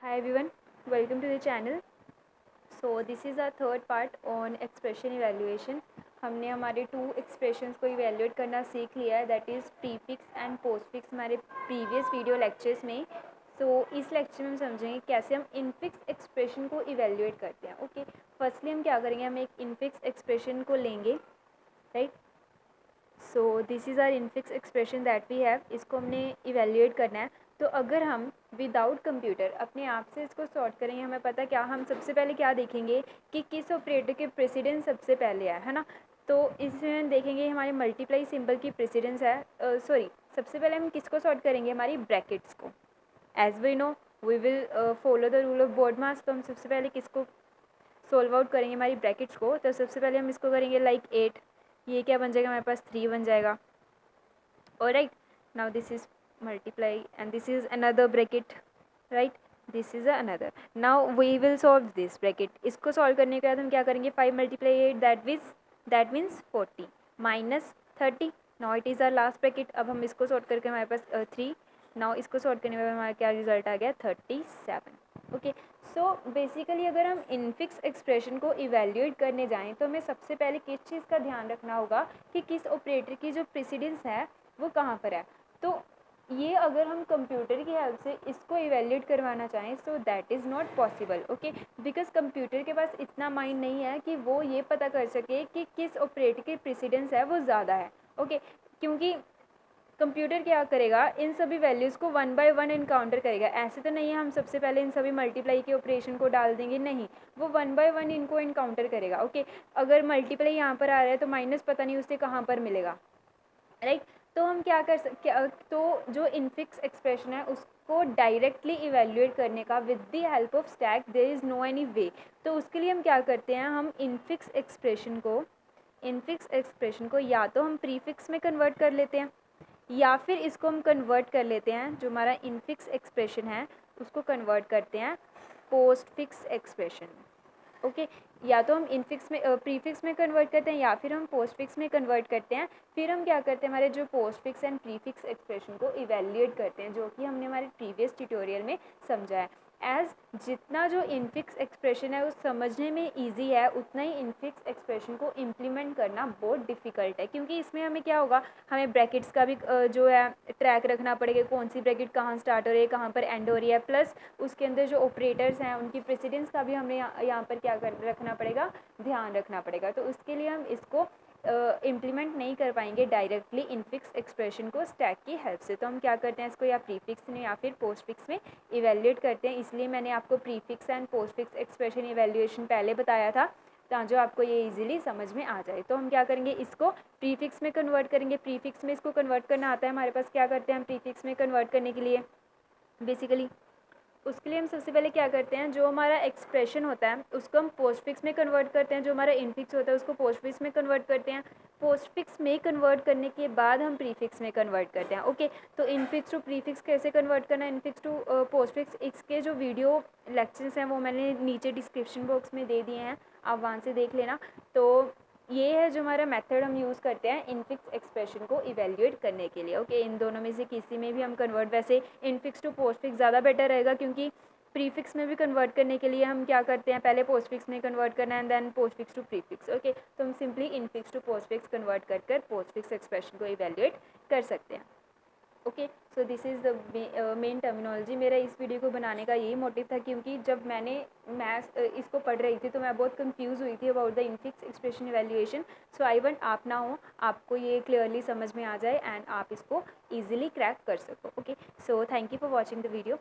Hi everyone, welcome to the channel. So this is our third part on expression evaluation. हमने हमारे to expressions को evaluate करना सीख लिया है, that is prefix and postfix हमारे प्रीवियस वीडियो लेक्चर्स में. सो इस लेक्चर में हम समझेंगे कैसे हम इनफिक्स एक्सप्रेशन को इवेल्यूएट करते हैं. ओके, फर्स्टली हम क्या करेंगे, हम एक इनफिक्स एक्सप्रेशन को लेंगे, right. So this is our infix expression that we have. इसको हमने इवेल्यूएट करना है. तो अगर हम विदाउट कंप्यूटर अपने आप से इसको सॉर्ट करेंगे, हमें पता क्या, हम सबसे पहले क्या देखेंगे कि किस ऑपरेटर के प्रेसिडेंस सबसे पहले है ना. तो इसमें हम देखेंगे हमारे मल्टीप्लाई सिंबल की प्रेसिडेंस है. सॉरी, सबसे पहले हम किसको सॉर्ट करेंगे, हमारी ब्रैकेट्स को. As we know we will follow the rule of BODMAS. तो हम सबसे पहले किसको सोल्व आउट करेंगे, हमारी ब्रैकेट्स को. तो सबसे पहले हम इसको करेंगे लाइक 8. ये क्या बन जाएगा, हमारे पास 3 बन जाएगा. alright, now this is multiply and this is another bracket, right. this is another. now we will solve this bracket. इसको solve करने के बाद हम क्या करेंगे, 5 multiply 8 that means 40 minus 30. now it is our last bracket. अब हम इसको sort करके हमारे पास 3. now इसको sort करने के बाद हमारा क्या रिजल्ट आ गया, 37. ओके, सो बेसिकली अगर हम इनफिक्स एक्सप्रेशन को इवेल्यूएट करने जाएं तो हमें सबसे पहले किस चीज़ का ध्यान रखना होगा कि किस ऑपरेटर की जो प्रेसिडेंस है वो कहाँ पर है. तो ये अगर हम कंप्यूटर की हेल्प से इसको इवेल्यूएट करवाना चाहें so that is not possible. Okay, because computer के पास इतना माइंड नहीं है कि वो ये पता कर सके कि किस ऑपरेटर की प्रेसिडेंस है वो ज़्यादा है. ओके, क्योंकि कंप्यूटर क्या करेगा, इन सभी वैल्यूज़ को वन बाय वन इनकाउंटर करेगा. ऐसे तो नहीं है हम सबसे पहले इन सभी मल्टीप्लाई के ऑपरेशन को डाल देंगे, नहीं, वो वन बाय वन इनको इनकाउंटर करेगा. ओके, अगर मल्टीप्लाई यहाँ पर आ रहा है तो माइनस पता नहीं उससे कहाँ पर मिलेगा, राइट. तो हम क्या कर सकते, तो जो इनफिक्स एक्सप्रेशन है उसको डायरेक्टली इवेल्यूएट करने का with the help of stack there is no any way. तो उसके लिए हम क्या करते हैं, हम इनफिक्स एक्सप्रेशन को या तो हम प्रीफिक्स में कन्वर्ट कर लेते हैं या फिर इसको हम कन्वर्ट कर लेते हैं, जो हमारा इनफिक्स एक्सप्रेशन है उसको कन्वर्ट करते हैं पोस्ट फिक्स एक्सप्रेशन. ओके, या तो हम इनफिक्स में प्रीफिक्स में कन्वर्ट करते हैं या फिर हम पोस्ट फिक्स में कन्वर्ट करते हैं. फिर हम क्या करते हैं, हमारे जो post fix and prefix expression को इवेल्यूएट करते हैं, जो कि हमने हमारे प्रीवियस ट्यूटोरियल में समझा है. एज जितना जो इनफिक्स एक्सप्रेशन है वो समझने में ईजी है, उतना ही इनफिक्स एक्सप्रेशन को इम्प्लीमेंट करना बहुत डिफ़िकल्ट है. क्योंकि इसमें हमें क्या होगा, हमें ब्रैकेट्स का भी जो है ट्रैक रखना पड़ेगा, कौन सी ब्रैकेट कहाँ स्टार्ट हो रही है, कहाँ पर एंड हो रही है. प्लस उसके अंदर जो ऑपरेटर्स हैं उनकी प्रेसिडेंस का भी हमें यहाँ पर क्या रखना पड़ेगा, ध्यान रखना पड़ेगा. तो उसके लिए हम इसको इम्प्लीमेंट नहीं कर पाएंगे डायरेक्टली इनफिक्स एक्सप्रेशन को स्टैक की हेल्प से. तो हम क्या करते हैं, इसको या प्रीफिक्स में या फिर पोस्ट फिक्स में इवेल्यूएट करते हैं. इसलिए मैंने आपको prefix and post fix expression evaluation पहले बताया था ताकि आपको ये इजीली समझ में आ जाए. तो हम क्या करेंगे, इसको प्रीफिक्स में कन्वर्ट करेंगे. प्रीफिक्स में इसको कन्वर्ट करना आता है हमारे पास. क्या करते हैं हम प्रीफिक्स में कन्वर्ट करने के लिए, बेसिकली उसके लिए हम सबसे पहले क्या करते हैं, जो हमारा एक्सप्रेशन होता है उसको हम पोस्ट फिक्स में कन्वर्ट करते हैं. जो हमारा इनफिक्स होता है उसको पोस्ट फिक्स में कन्वर्ट करते हैं. पोस्ट फिक्स में कन्वर्ट करने के बाद हम प्रीफिक्स में कन्वर्ट करते हैं. ओके, तो इनफिक्स टू प्रीफिक्स कैसे कन्वर्ट करना है, इनफिक्स टू पोस्ट फिक्स, इसके जो वीडियो लेक्चर्स हैं वो मैंने नीचे डिस्क्रिप्शन बॉक्स में दे दिए हैं, आप वहाँ से देख लेना. तो ये है जो हमारा मेथड हम यूज़ करते हैं इनफिक्स एक्सप्रेशन को इवेल्यूएट करने के लिए. ओके, इन दोनों में से किसी में भी हम कन्वर्ट, वैसे इनफिक्स टू पोस्ट फिक्स ज़्यादा बेटर रहेगा क्योंकि प्रीफिक्स में भी कन्वर्ट करने के लिए हम क्या करते हैं, पहले पोस्ट फिक्स में कन्वर्ट करना है and then postfix to prefix. Okay, तो हम simply infix to postfix convert कर पोस्ट फिक्स एक्सप्रेशन को इवेल्यूएट कर सकते हैं. Okay, so this is the main terminology. मेरा इस वीडियो को बनाने का यही मोटिव था क्योंकि जब मैंने इसको पढ़ रही थी तो मैं बहुत कंफ्यूज हुई थी about the infix expression evaluation. So I want आप ना हो, आपको ये क्लियरली समझ में आ जाए एंड आप इसको ईजिली क्रैक कर सको. Okay, so thank you for watching the video.